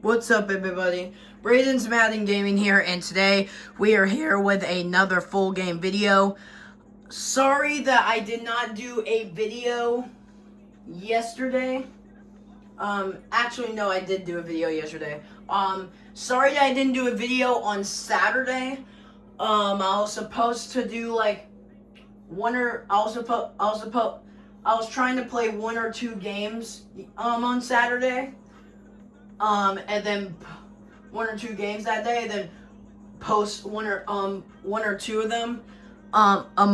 What's up, everybody? Braden's Madden Gaming here, and today we are here with another full game video. Sorry that I did not do a video yesterday. Actually, no, I did do a video yesterday. Sorry that I didn't do a video on Saturday. I was supposed to do like I was trying to play one or two games on Saturday. And then one or two games that day, and then post one or two of them,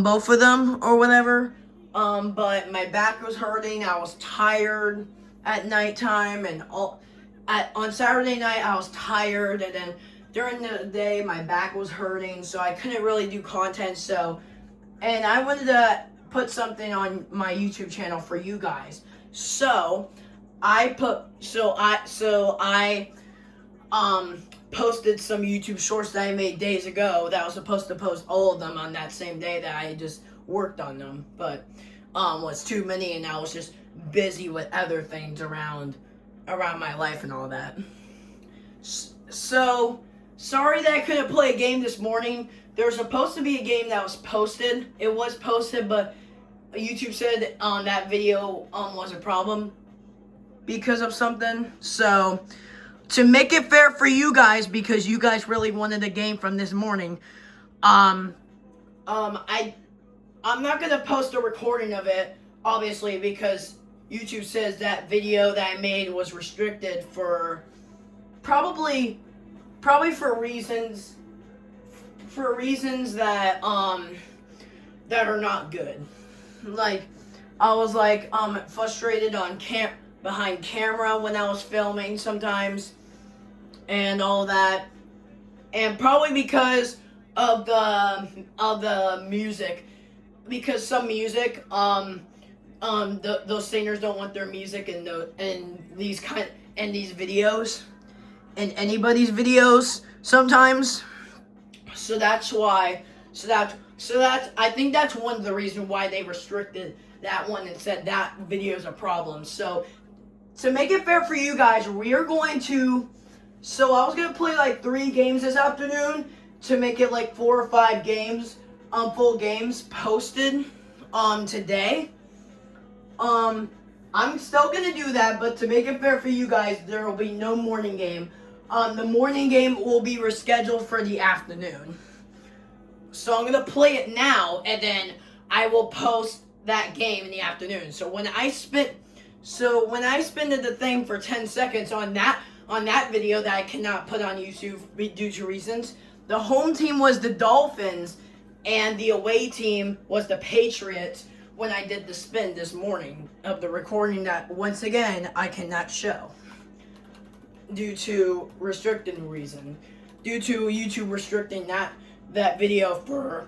both of them or whatever. But my back was hurting. I was tired at nighttime, and on Saturday night I was tired, and then during the day my back was hurting, so I couldn't really do content. And I wanted to put something on my YouTube channel for you guys. So I posted some YouTube shorts that I made days ago that I was supposed to post all of them on that same day that I just worked on them, but was too many, and I was just busy with other things around my life and all that. So sorry that I couldn't play a game this morning. There was supposed to be a game that was posted. It was posted, but YouTube said that video was a problem because of something. So to make it fair for you guys, because you guys really wanted a game from this morning, I'm not gonna post a recording of it, obviously, because YouTube says that video that I made was restricted for probably for reasons that that are not good. Like, I was like frustrated behind camera when I was filming sometimes, and all that, and probably because of the music, because some music, those singers don't want their music in these videos, in anybody's videos sometimes. So that's why. I think that's one of the reasons why they restricted that one and said that video is a problem. So to make it fair for you guys, we are going to. So I was gonna play like 3 games this afternoon to make it like 4 or 5 games, full games posted, today. I'm still gonna do that, but to make it fair for you guys, there will be no morning game. The morning game will be rescheduled for the afternoon. So I'm gonna play it now, and then I will post that game in the afternoon. So when I spin the thing for 10 seconds on that video that I cannot put on YouTube due to reasons, the home team was the Dolphins, and the away team was the Patriots. When I did the spin this morning of the recording that, once again, I cannot show due to restricting reason, due to YouTube restricting that video for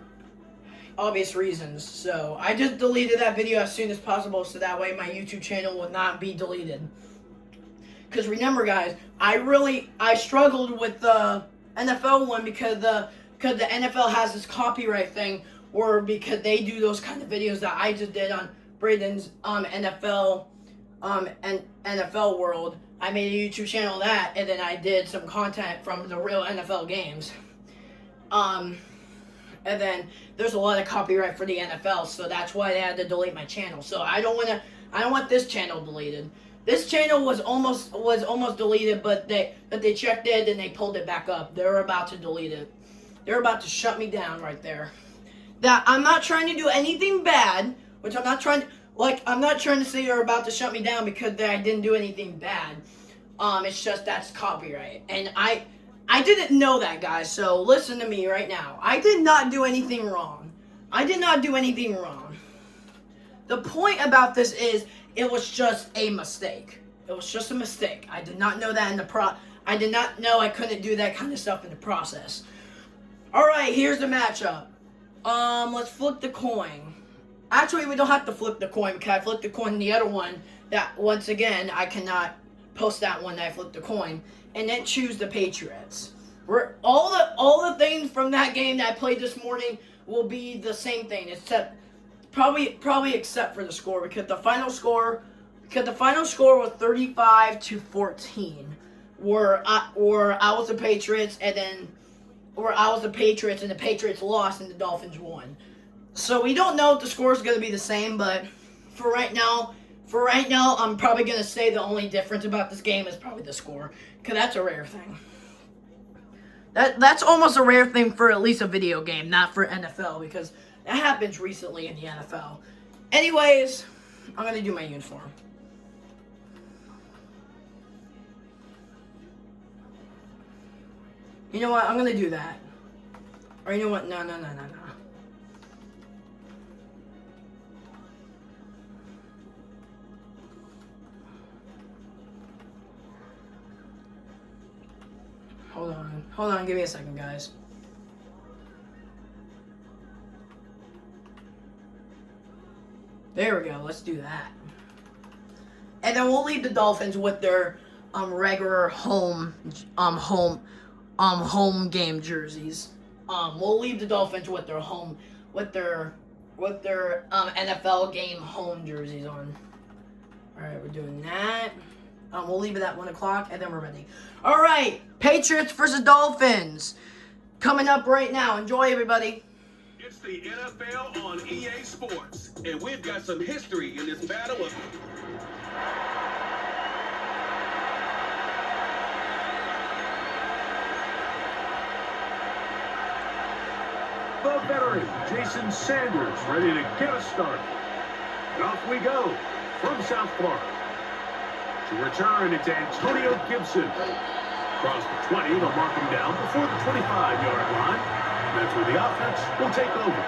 obvious reasons. So I just deleted that video as soon as possible, so that way my YouTube channel will not be deleted. Because remember, guys, I struggled with the NFL one because the NFL has this copyright thing, or because they do those kind of videos that I just did on Braden's NFL World. I made a YouTube channel of that, and then I did some content from the real NFL games. And then there's a lot of copyright for the NFL, so that's why they had to delete my channel. So I don't want this channel deleted. This channel was almost deleted, but they checked it and they pulled it back up. They're about to delete it. They're about to shut me down right there. That I'm not trying to do anything bad, which I'm not trying to say they're about to shut me down because I didn't do anything bad. It's just that's copyright, and I didn't know that, guys. So listen to me right now. I did not do anything wrong. I did not do anything wrong. The point about this is it was just a mistake. It was just a mistake. I did not know that I did not know I couldn't do that kind of stuff in the process. All right, here's the matchup. Let's flip the coin. Actually, we don't have to flip the coin because I flipped the coin in the other one. That, once again, I cannot post that one that I flipped the coin. And then choose the Patriots. All the things from that game that I played this morning will be the same thing, except probably except for the score, because the final score was 35-14. where I was the Patriots, and then where I was the Patriots, and the Patriots lost, and the Dolphins won. So we don't know if the score is going to be the same, but for right now, I'm probably going to say the only difference about this game is probably the score, because that's a rare thing. That's almost a rare thing for at least a video game, not for NFL, because that happens recently in the NFL. Anyways, I'm going to do my uniform. You know what? I'm going to do that. Or you know what? No. Hold on, give me a second, guys. There we go, let's do that. And then we'll leave the Dolphins with their regular home game jerseys. We'll leave the Dolphins with their NFL game home jerseys on. Alright, we're doing that. We'll leave it at 1 o'clock, and then we're ready. All right, Patriots versus Dolphins. Coming up right now. Enjoy, everybody. It's the NFL on EA Sports, and we've got some history in this battle of... The veteran, Jason Sanders, ready to get us started. And off we go from South Florida. To return, it's Antonio Gibson. Across the 20, they'll mark him down before the 25-yard line. That's where the offense will take over.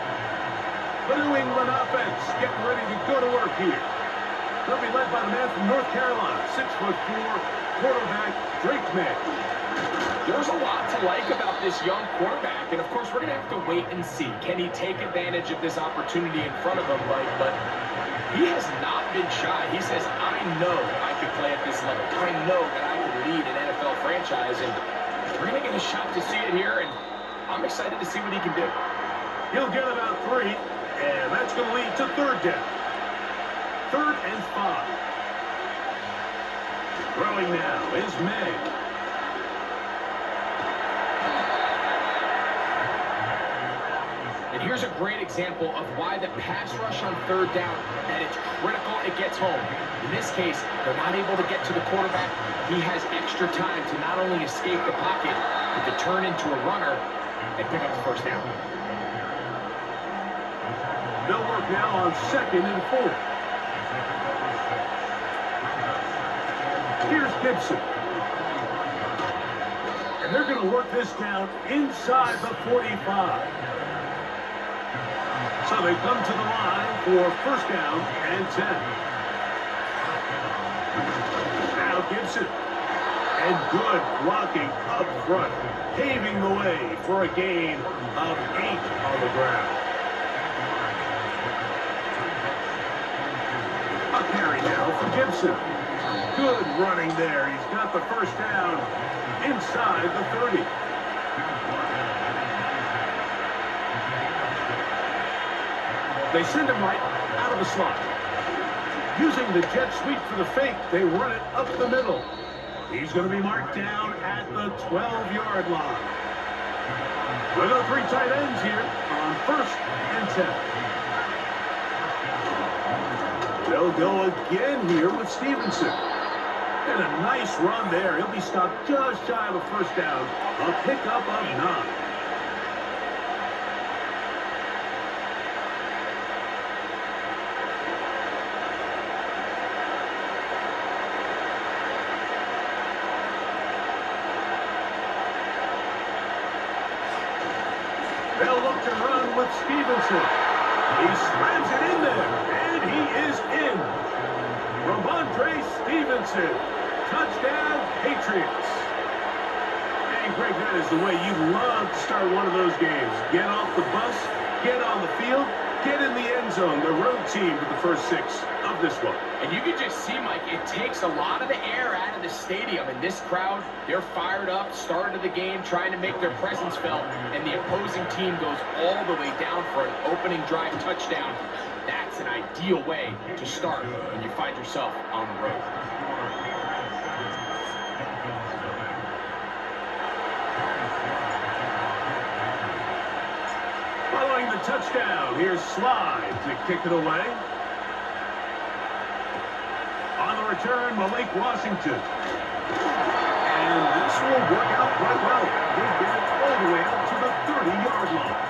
The New England offense getting ready to go to work here. They'll be led by the man from North Carolina, 6'4", quarterback Drake May. There's a lot to like about this young quarterback, and of course we're going to have to wait and see. Can he take advantage of this opportunity in front of him, Mike? But he has not been shy. He says, I know I could play at this level. I know that I could lead an NFL franchise, and we're going to get a shot to see it here, and I'm excited to see what he can do. He'll get about 3, and that's going to lead to third down. 3rd and 5. Throwing now is May. And here's a great example of why the pass rush on 3rd down, that it's critical it gets home. In this case, they're not able to get to the quarterback. He has extra time to not only escape the pocket, but to turn into a runner and pick up the 1st down. They'll work now on 2nd and 4. Here's Gibson. And they're going to work this down inside the 45. So they come to the line for 1st down and 10. Now Gibson. And good blocking up front, paving the way for a gain of 8 on the ground. A carry now for Gibson. Good running there. He's got the 1st down inside the 30. They send him right out of the slot. Using the jet sweep for the fake, they run it up the middle. He's going to be marked down at the 12-yard line. We've got 3 tight ends here on 1st and 10. They'll go again here with Stevenson. And a nice run there. He'll be stopped just shy of a 1st down. A pickup of 9. They'll look to run with Stevenson. He slams it in there, and he is in. Ramondre Stevenson, touchdown Patriots. And Greg, that is the way you love to start one of those games. Get off the bus, get on the field, get in the end zone. The road team with the first 6 of this one. And you can just see, Mike, it takes a lot of the air out of the stadium. And this crowd, they're fired up, start of the game, trying to make their presence felt. And the opposing team goes all the way down for an opening drive touchdown. That's an ideal way to start when you find yourself on the road. touchdown. Here's Slide to kick it away. On the return, Malik Washington. And this will work out quite well. They get it all the way out to the 30-yard line.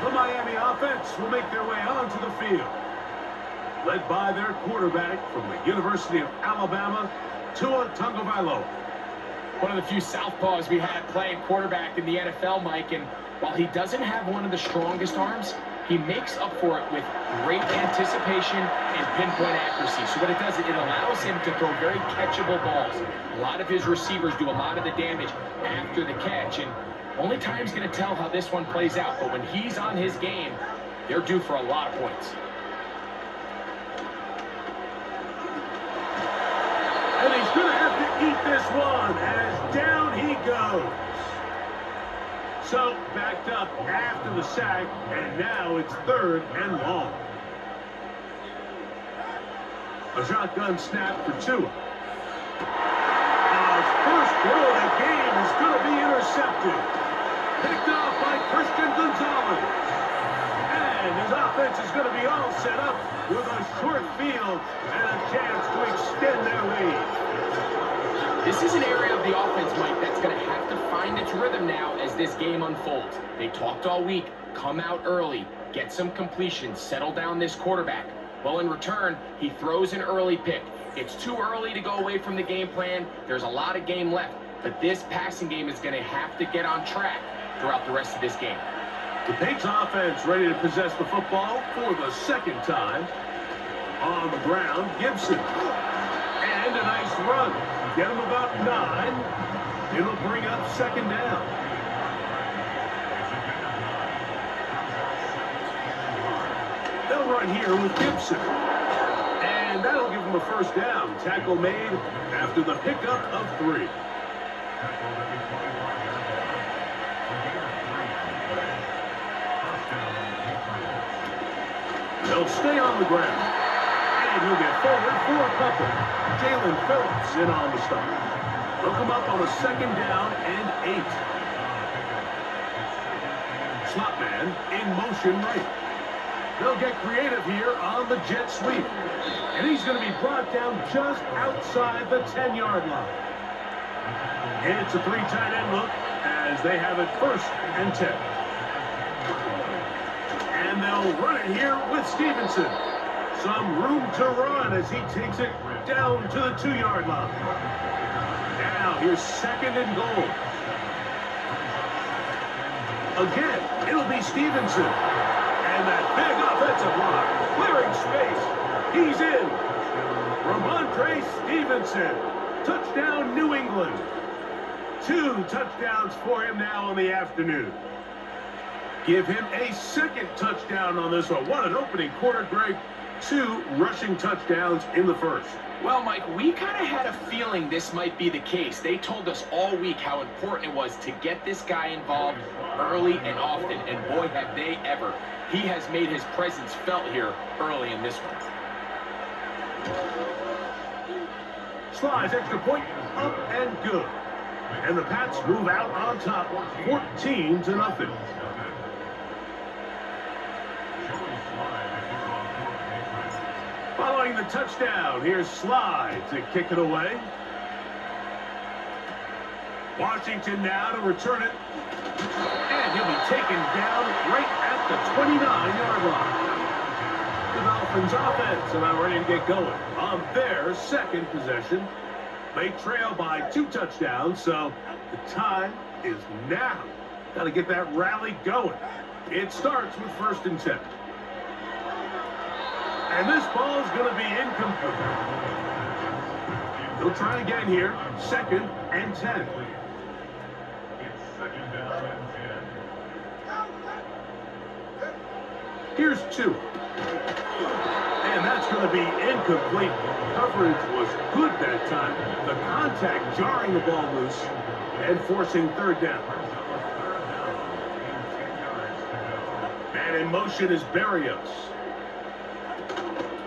The Miami offense will make their way onto the field, led by their quarterback from the University of Alabama, Tua Tagovailoa. One of the few southpaws we had playing quarterback in the NFL, Mike, and while he doesn't have one of the strongest arms, he makes up for it with great anticipation and pinpoint accuracy. So what it does, it allows him to throw very catchable balls. A lot of his receivers do a lot of the damage after the catch, and only time's going to tell how this one plays out. But when he's on his game, they're due for a lot of points. And he's going to have to eat this one as down he goes. So, backed up after the sack, and now it's 3rd and long. A shotgun snap for Tua. His first throw of the game is going to be intercepted. Picked off by Christian Gonzalez. And his offense is going to be all set up with a short field and a chance to extend their lead. This is an area of the offense, Mike, that's going to have to find its rhythm now as this game unfolds. They talked all week, come out early, get some completions, settle down this quarterback. Well, in return, he throws an early pick. It's too early to go away from the game plan. There's a lot of game left, but this passing game is going to have to get on track throughout the rest of this game. The Patriots offense ready to possess the football for the second time. On the ground, Gibson. And a nice run. Get him about 9. It'll bring up 2nd down. They'll run here with Gibson. And that'll give him a 1st down. Tackle made after the pickup of 3. They'll stay on the ground. And he'll get forward for a couple. Jalen Phillips in on the stop. They'll come up on a 2nd down and 8. Slot man in motion right. They'll get creative here on the jet sweep. And he's going to be brought down just outside the 10-yard line. And it's a 3 tight end look as they have it 1st and 10. And they'll run it here with Stevenson. Some room to run as he takes it down to the 2-yard line. Now here's 2nd and goal. Again, it'll be Stevenson. And that big offensive line, clearing space. He's in. Ramondre Stevenson. Touchdown, New England. 2 touchdowns for him now in the afternoon. Give him a 2nd touchdown on this one. What an opening quarter, Greg. 2 rushing touchdowns in the 1st. Well, Mike, we kind of had a feeling this might be the case. They told us all week how important it was to get this guy involved early and often, and boy, have they ever. He has made his presence felt here early in this one. Slides extra point, up and good. And the Pats move out on top, 14-0. Following the touchdown, here's Slide to kick it away. Washington now to return it. And he'll be taken down right at the 29-yard line. The Dolphins offense about ready to get going on their 2nd possession. They trail by 2 touchdowns, so the time is now. Got to get that rally going. It starts with 1st and 10. And this ball is going to be incomplete. They'll try again here. 2nd and 10. Here's 2. And that's going to be incomplete. Coverage was good that time. The contact jarring the ball loose and forcing 3rd down. Man in motion is Barrios.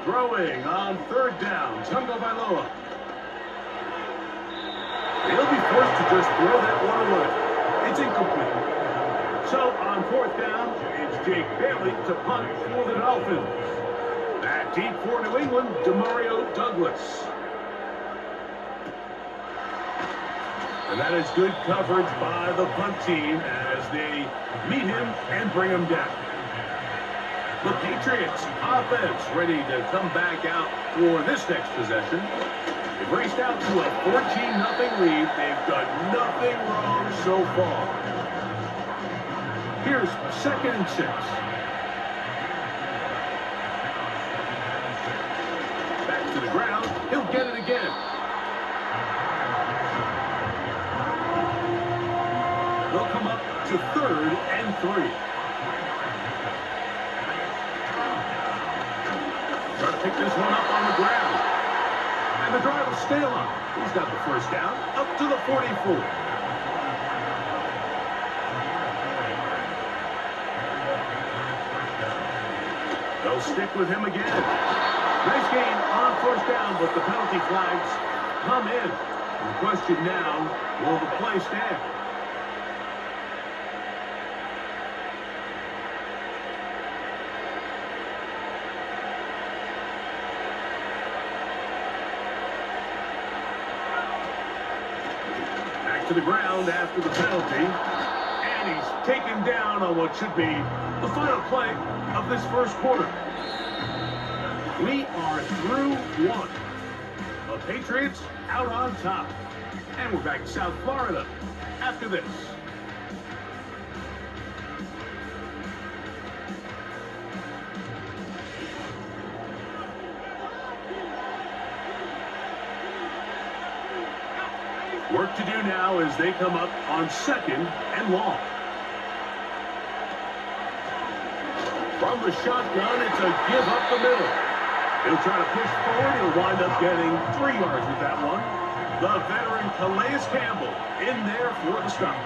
Throwing on 3rd down, Tagovailoa. He'll be forced to just throw that one away. It's incomplete. So on fourth down, it's Jake Bailey to punt for the Dolphins. Back deep for New England, Demario Douglas. And that is good coverage by the punt team as they meet him and bring him down. The Patriots offense ready to come back out for this next possession. They've raced out to a 14-0 lead. They've done nothing wrong so far. Here's 2nd and 6. Back to the ground. He'll get it again. They'll come up to 3rd and 3. Try to pick this one up on the ground. And the drive will stay on. He's got the first down up to the 44. They'll stick with him again. Nice gain on first down, but the penalty flags come in. And the question now, will the play stand? To the ground after the penalty, and he's taken down on what should be the final play of this first quarter. We are through one. The Patriots out on top, and we're back to South Florida after this. Work to do now as they come up on 2nd and long. From the shotgun, it's a give up the middle. He'll try to push forward. He'll wind up getting 3 yards with that one. The veteran Calais Campbell in there for the stop.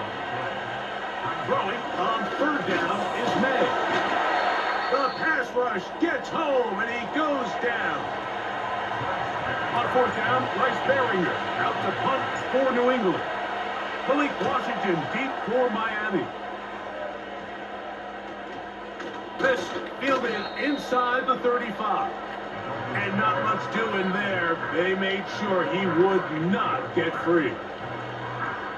Throwing on 3rd down is May. The pass rush gets home, and he goes down. On 4th down, Bryce Baringer out to punt for New England. Malik Washington deep for Miami. This fielded inside the 35. And not much doing there. They made sure he would not get free.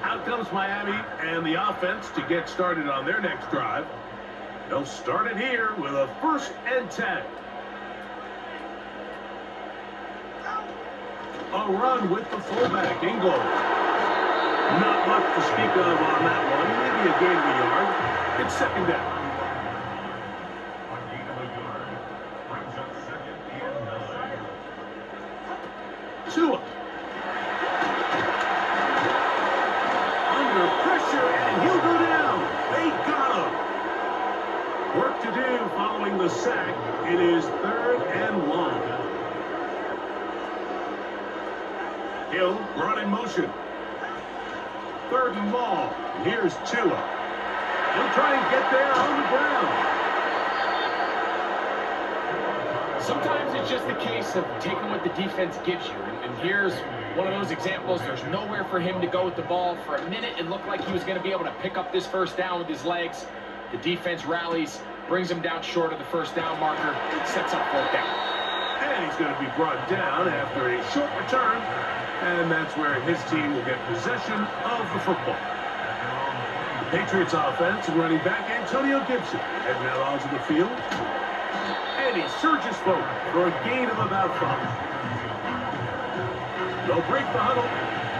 Out comes Miami and the offense to get started on their next drive. They'll start it here with a 1st and 10. A run with the fullback, Ingold. Not much to speak of on that one. Maybe a gain of a yard. It's 2nd down. Tua. Under pressure, and he'll go down. They got him. Work to do following the sack. It is 3rd and long. Hill run in motion. 3rd and long. Here's Tua. He'll try and get there on the ground. Sometimes it's just a case of taking what the defense gives you. And here's one of those examples. There's nowhere for him to go with the ball. For a minute, it looked like he was going to be able to pick up this first down with his legs. The defense rallies, brings him down short of the first down marker, sets up 4th down. And he's going to be brought down after a short return. And that's where his team will get possession of the football. The Patriots offense and running back Antonio Gibson heading out onto the field. And he surges forward for a gain of about 5. They'll break the huddle.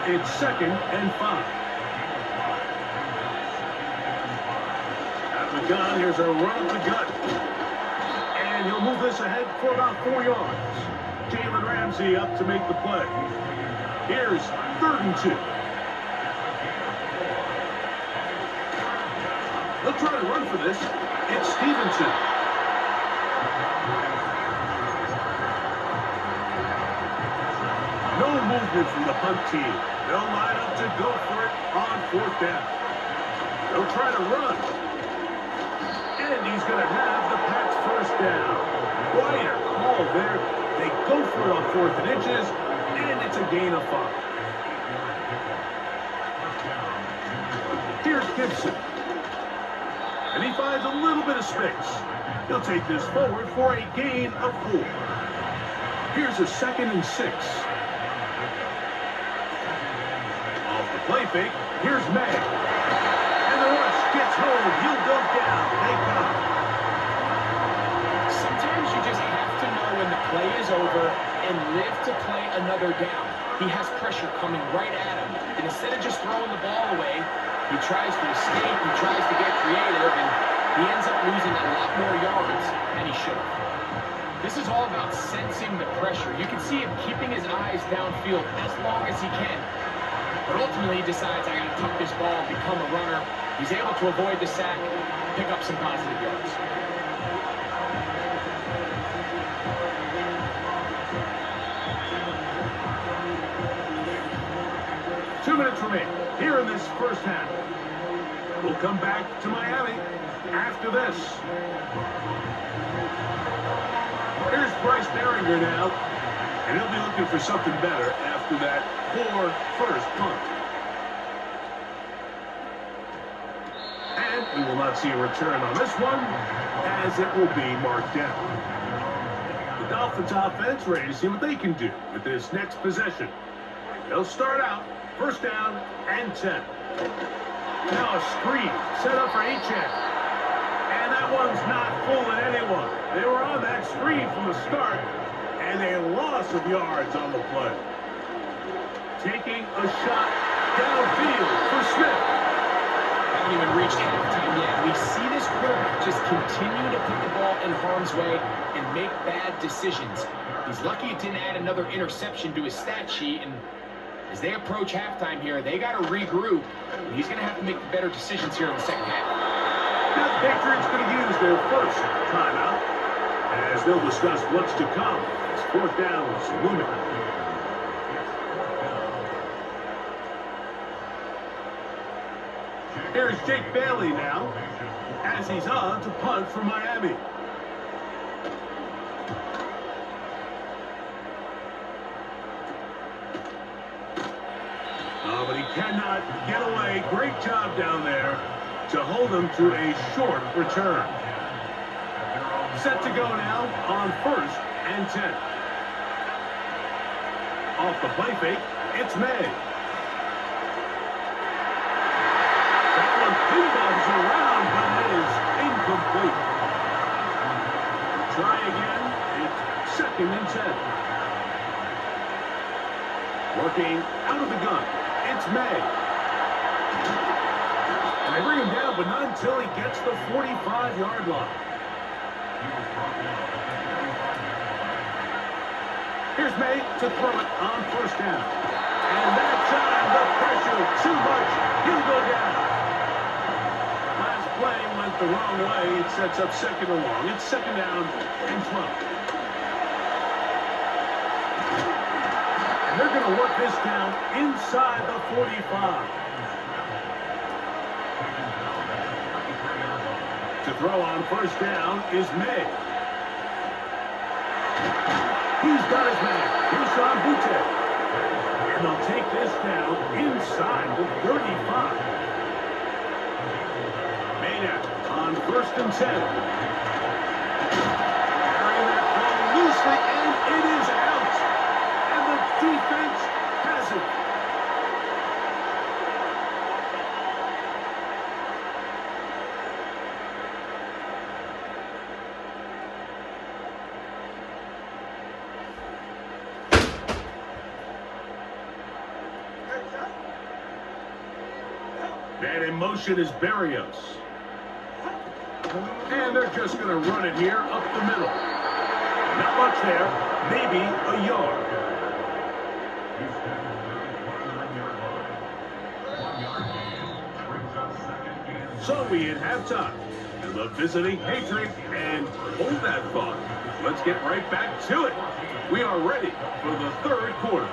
It's 2nd and 5. Out of the gun, here's a run of the gut. And he'll move this ahead for about 4 yards. Jalen Ramsey up to make the play. Here's 3rd and 2. They'll try to run for this. It's Stevenson. No movement from the punt team. They'll line up to go for it on 4th down. They'll try to run. And he's going to have the Pats first down. Quite a call there. They go for it on 4th and inches, and it's a gain of 5. Here's Gibson. And he finds a little bit of space. He'll take this forward for a gain of 4. Here's a 2nd and 6. Off the play fake, here's May. And the rush gets home. He'll go down. Thank God. Sometimes you just have to know when the play is over and live to play another down. He has pressure coming right at him. And instead of just throwing the ball away, he tries to escape, he tries to get creative, and he ends up losing a lot more yards than he should have. This is all about sensing the pressure. You can see him keeping his eyes downfield as long as he can. But ultimately he decides, I gotta tuck this ball and become a runner. He's able to avoid the sack, pick up some positive yards. 2 minutes remain here in this first half. We'll come back to Miami after this. Here's Bryce Baringer now, and he'll be looking for something better after that poor first punt. And we will not see a return on this one, as it will be marked down. The Dolphins offense ready to see what they can do with this next possession. They'll start out first down and 10. Now a screen set up for Achane. And that one's not fooling anyone. They were on that screen from the start, and a loss of yards on the play. Taking a shot downfield for Smith. Haven't even reached halftime yet. We see this quarterback just continue to put the ball in harm's way and make bad decisions. He's lucky it didn't add another interception to his stat sheet, and as they approach halftime here, they got to regroup, and he's going to have to make the better decisions here in the second half. Now the Patriots going to use their first timeout, as they'll discuss what's to come as 4th down is looming. Here's Jake Bailey now, as he's on to punt for Miami. Oh, but he cannot get away. Great job down there to hold him to a short return. Set to go now on 1st and 10. Off the play fake, it's May. That one pinballs around, but it is incomplete. Try again. It's 2nd and 10. Working out of the gun. It's May. And they bring him down, but not until he gets the 45-yard line. Here's May to throw it on 1st down. And that time, the pressure, too much. He'll go down. Last play went the wrong way. It sets up 2nd and long. It's 2nd down and 12. And they're going to work this down inside the 45. To throw on 1st down is May. He's got his man. Here's Sean Butte. And they'll take this down inside the 35. Maynard on 1st and 10. Carrying that ball loosely, and it is out. And the defense has it. And in motion is Berrios. And they're just going to run it here up the middle. Not much there, maybe a yard. So we hit halftime. And the visiting Patriot, and hold that thought. Let's get right back to it. We are ready for the 3rd quarter.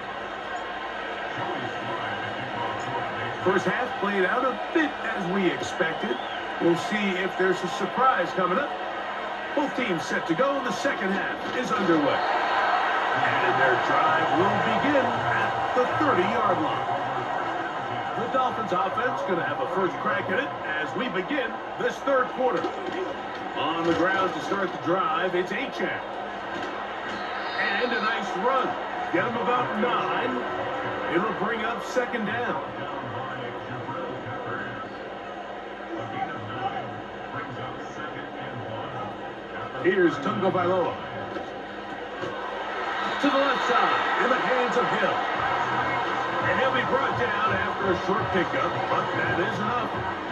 First half played out a bit as we expected. We'll see if there's a surprise coming up. Both teams set to go. The second half is underway. And their drive will begin at the 30-yard line. The Dolphins offense going to have a first crack at it as we begin this third quarter. On the ground to start the drive, it's Achane. And a nice run. Get him about 9. It'll bring up second down. Here's Tungo Bailoa. To the left side, in the hands of Hill. And he'll be brought down after a short pickup, but that is enough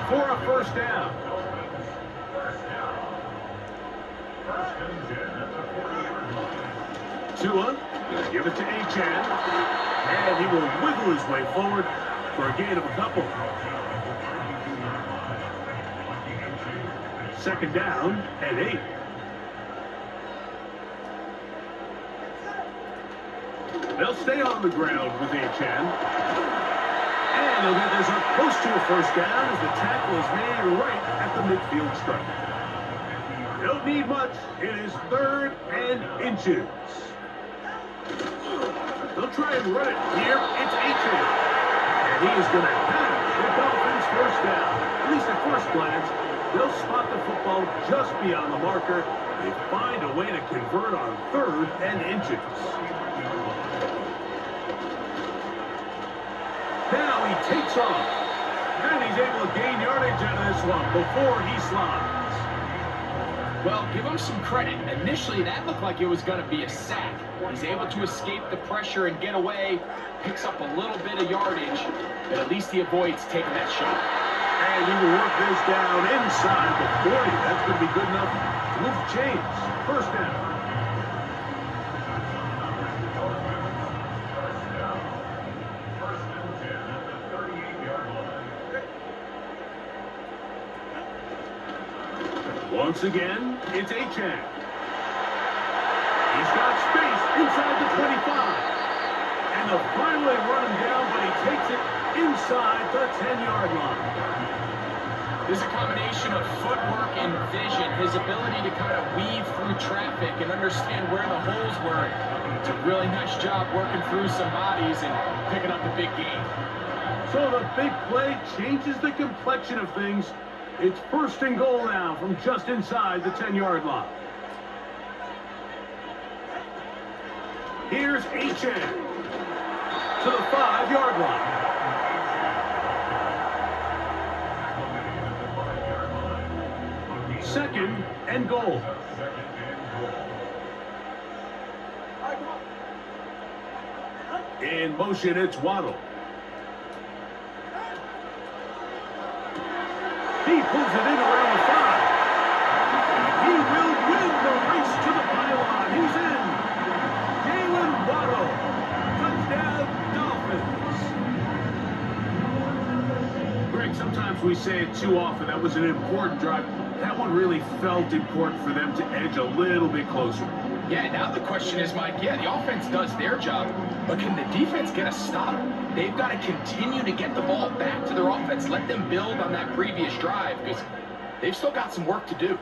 for a first down. Tua, gonna give it to Achane, and he will wiggle his way forward for a gain of a couple. Second down and 8. They'll stay on the ground with Achane. And they'll get this up close to a first down as the tackle is made right at the midfield stripe. Don't need much. It is 3rd and inches. They'll try and run it here. It's Achane. And he is going to have the Dolphins first down. At least at first glance, they'll spot the football just beyond the marker. They find a way to convert on 3rd and inches. Now he takes off. And he's able to gain yardage out of this one before he slides. Well, give him some credit. Initially, that looked like it was going to be a sack. He's able to escape the pressure and get away. Picks up a little bit of yardage, but at least he avoids taking that shot. And he will work this down inside the 40. That's going to be good enough to move the chains. First down. Once again, it's Achane. He's got space inside the 25. And they'll finally run him down, but he takes it inside the 10-yard line. There's a combination of footwork and vision, his ability to kind of weave through traffic and understand where the holes were. It's a really nice job working through some bodies and picking up the big game. So the big play changes the complexion of things. It's 1st and goal now from just inside the 10-yard line. Here's Achane to the 5-yard line. Second and goal. In motion, it's Waddle. He pulls it in around the 5. He will win the race to the pylon. He's in. Jalen Waddle. Touchdown, Dolphins. Greg, sometimes we say it too often. That was an important drive. That one really felt important for them to edge a little bit closer. Yeah, now the question is, Mike, yeah, the offense does their job, but can the defense get a stop? They've got to continue to get the ball back to their offense, let them build on that previous drive, because they've still got some work to do.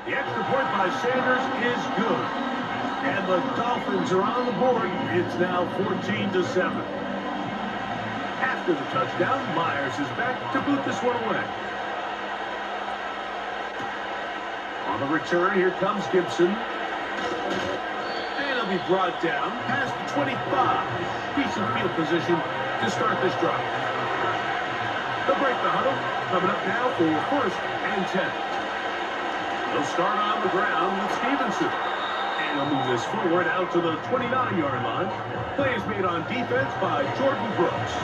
The extra point by Sanders is good. And the Dolphins are on the board. It's now 14-7. After the touchdown, Myers is back to boot this one away. On the return, here comes Gibson. And he'll be brought down past the 25. Decent field position to start this drive. They'll break the huddle. Coming up now for 1st and 10. They'll start on the ground with Stevenson. And he'll move this forward out to the 29-yard line. Play is made on defense by Jordan Brooks.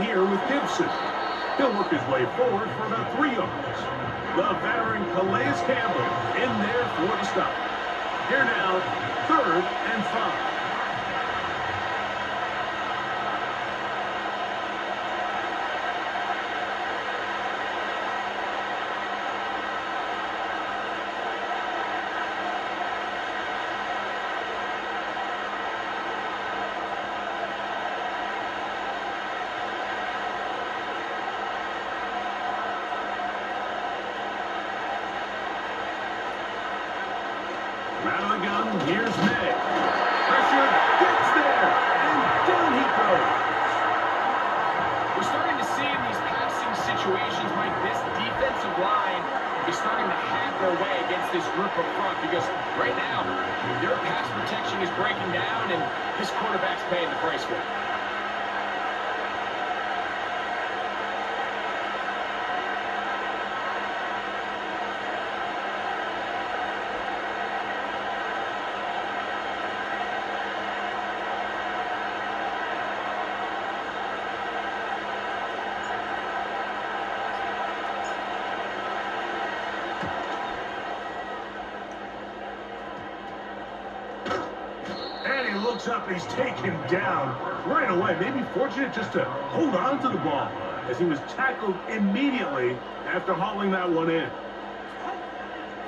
Here with Gibson. He'll work his way forward for about 3 yards. The veteran Calais Campbell in there for the stop. Here now, 3rd and 5. Out of the gun, here's May. Pressure gets there, and down he goes. We're starting to see in these passing situations, Mike, this defensive line is starting to have their way against this group up front because right now, their pass protection is breaking down, and this quarterback's paying the price for it. Looks up, he's taken down right away. Maybe fortunate just to hold on to the ball as he was tackled immediately after hauling that one in.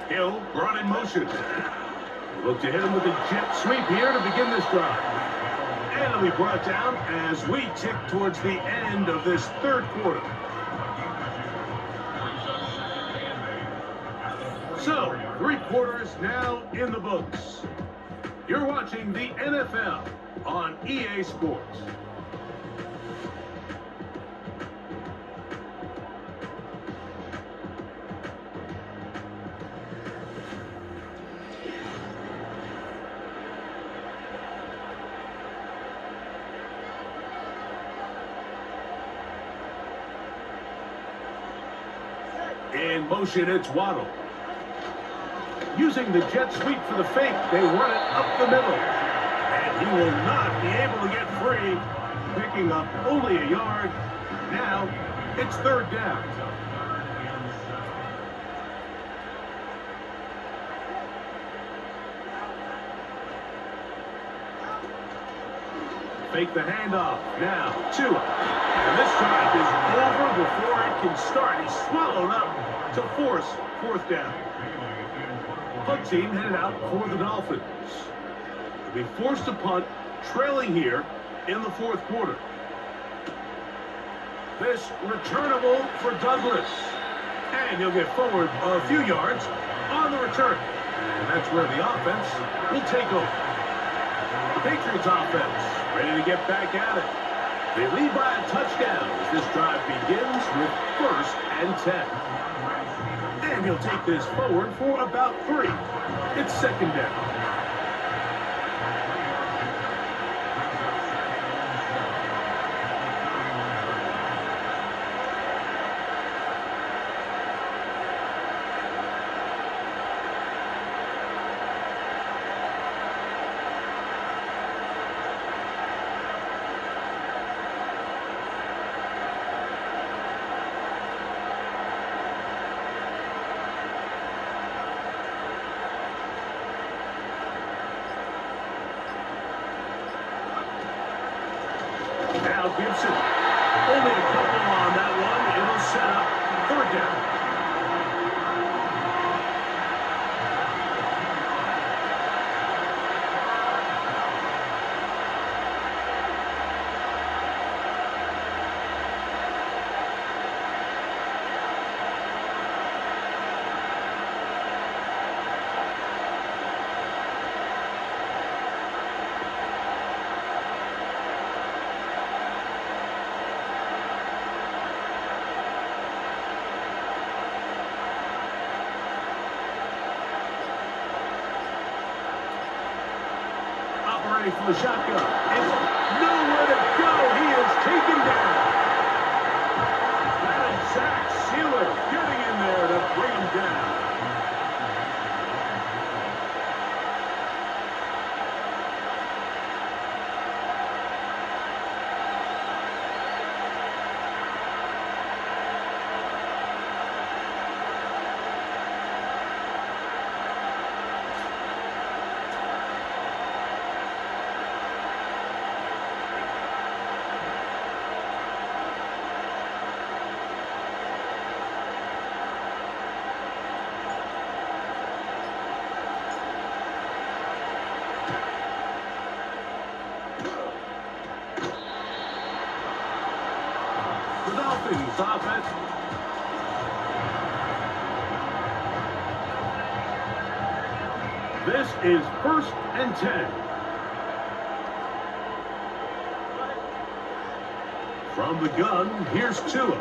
Hill brought in motion. Look to hit him with a jet sweep here to begin this drive. And it'll be brought down as we tick towards the end of this third quarter. So, 3 quarters now in the books. You're watching the NFL on EA Sports. In motion, it's Waddle. Using the jet sweep for the fake, they run it up the middle. And he will not be able to get free, picking up only a yard. Now, it's third down. Fake the handoff. Now, Tua. And this drive is over before it can start. He's swallowed up to force fourth down. Punt team headed out for the Dolphins. They'll be forced to punt, trailing here in the fourth quarter. This returnable for Douglas. And he'll get forward a few yards on the return. And that's where the offense will take over. The Patriots offense ready to get back at it. They lead by a touchdown as this drive begins with 1st and 10. And he'll take this forward for about 3. It's second down. Now Gibson. Only a couple on that one. It'll set up third down. Ready for the shotgun. It's nowhere to go. He is taken down. That is Zach Sealer getting in there to bring him down. The Dolphins offense. This is 1st and 10. From the gun, here's Tua.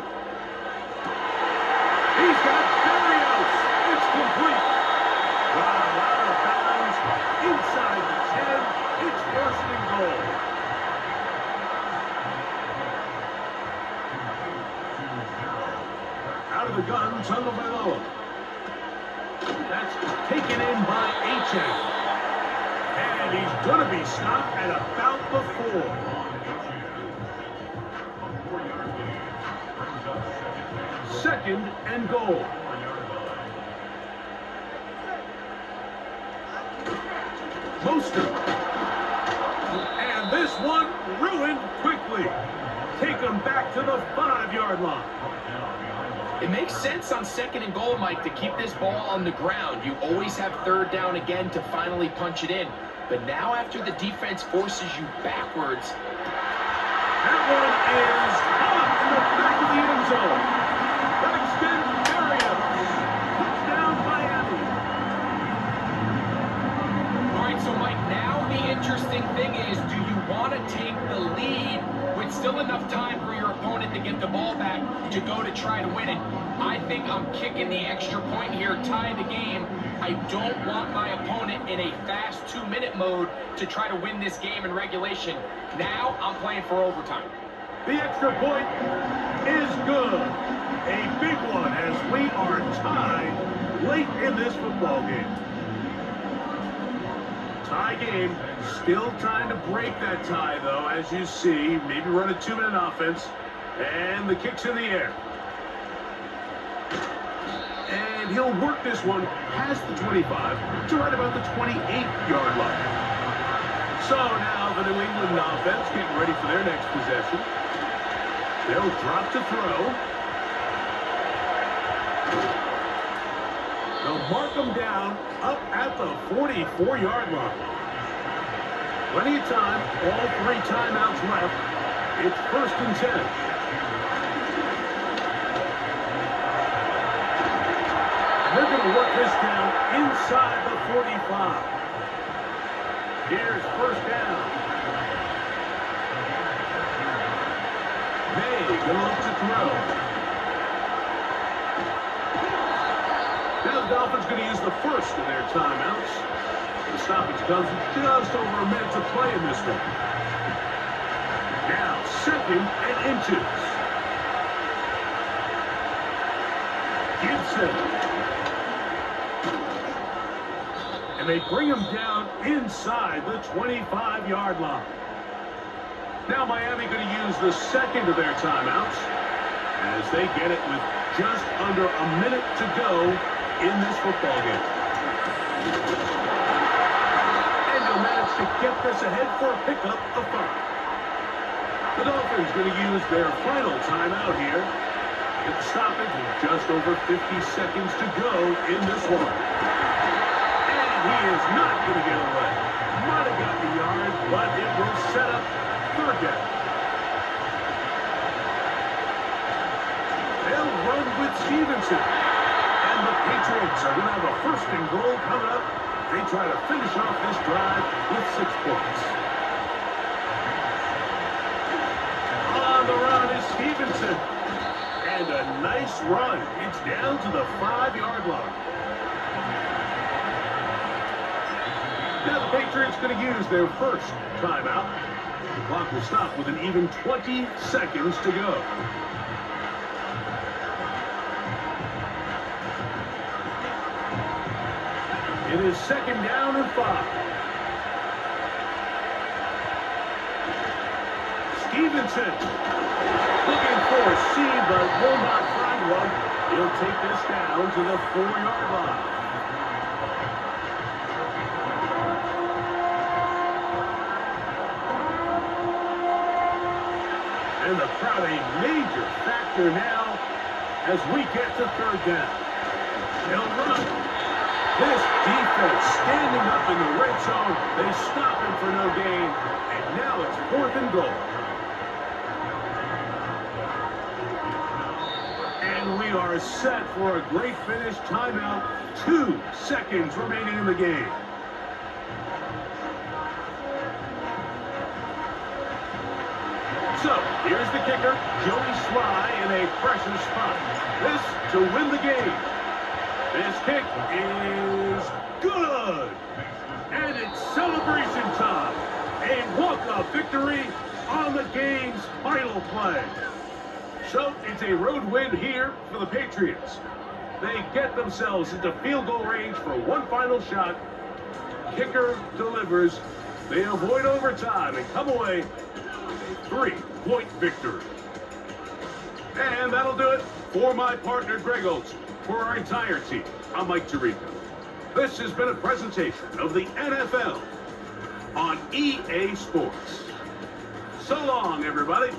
He's got Patriots. It's complete. Wow, out of bounds, inside the 10. It's 1st and goal. Out of the gun, Tagovailoa. That's taken in by Achane. And he's going to be stopped at about the 4. Second and goal. Mostert. And this one ruined quickly. Take him back to the 5-yard line. It makes sense on 2nd and goal, Mike, to keep this ball on the ground. You always have 3rd down again to finally punch it in. But now after the defense forces you backwards. That one is caught in the back of the end zone. Braxton Berrios. Touchdown, Miami. All right, so Mike, now the interesting thing is, do you want to take the lead with still enough time for your opponent to get the ball back to go to try to win it? I think I'm kicking the extra point here, tie the game. I don't want my opponent in a fast 2-minute mode to try to win this game in regulation. Now I'm playing for overtime. The extra point is good. A big one as we are tied late in this football game. Tie game. Still trying to break that tie, though, as you see. Maybe run a 2-minute offense. And the kick's in the air. And he'll work this one past the 25 to right about the 28-yard line. So now the New England offense getting ready for their next possession. They'll drop to throw. They'll mark them down up at the 44-yard line. Plenty of time, all 3 timeouts left. It's 1st and 10. And they're going to work this down inside the 45. Here's 1st down. May going to look to throw. Now the Dolphins going to use the first of their timeouts. The stoppage comes with just over a minute to play in this one. Now 2nd and inches. Gibson. And they bring him down inside the 25-yard line. Now Miami going to use the 2nd of their timeouts as they get it with just under a minute to go in this football game. And they'll manage to get this ahead for a pickup of 5. The Dolphins going to use their final timeout here. Get the stoppage with just over 50 seconds to go in this one. And he is not going to get away. Might have got the yard, but it will set up 3rd down. They'll run with Stevenson. And the Patriots are going to have a 1st and goal coming up. They try to finish off this drive with 6 points. On the run is Stevenson. And a nice run. It's down to the 5-yard line. Now the Patriots going to use their first timeout. The clock will stop with an even 20 seconds to go. It is 2nd down and 5. Stevenson looking for a seam, but will not find one. He'll take this down to the 4-yard line. And the crowd a major factor now as we get to 3rd down. They'll run. This defense standing up in the red zone. They stop him for no gain. And now it's 4th and goal. And we are set for a great finish. Timeout. 2 seconds remaining in the game. So, here's the kicker, Joey Sly in a pressure spot. This to win the game. This kick is good. And it's celebration time. A walk-off victory on the game's final play. So, it's a road win here for the Patriots. They get themselves into field goal range for one final shot. Kicker delivers. They avoid overtime and come away with a 3-point victory. And that'll do it for my partner, Greg Olson. For our entire team, I'm Mike Tirico. This has been a presentation of the NFL on EA Sports. So long, everybody.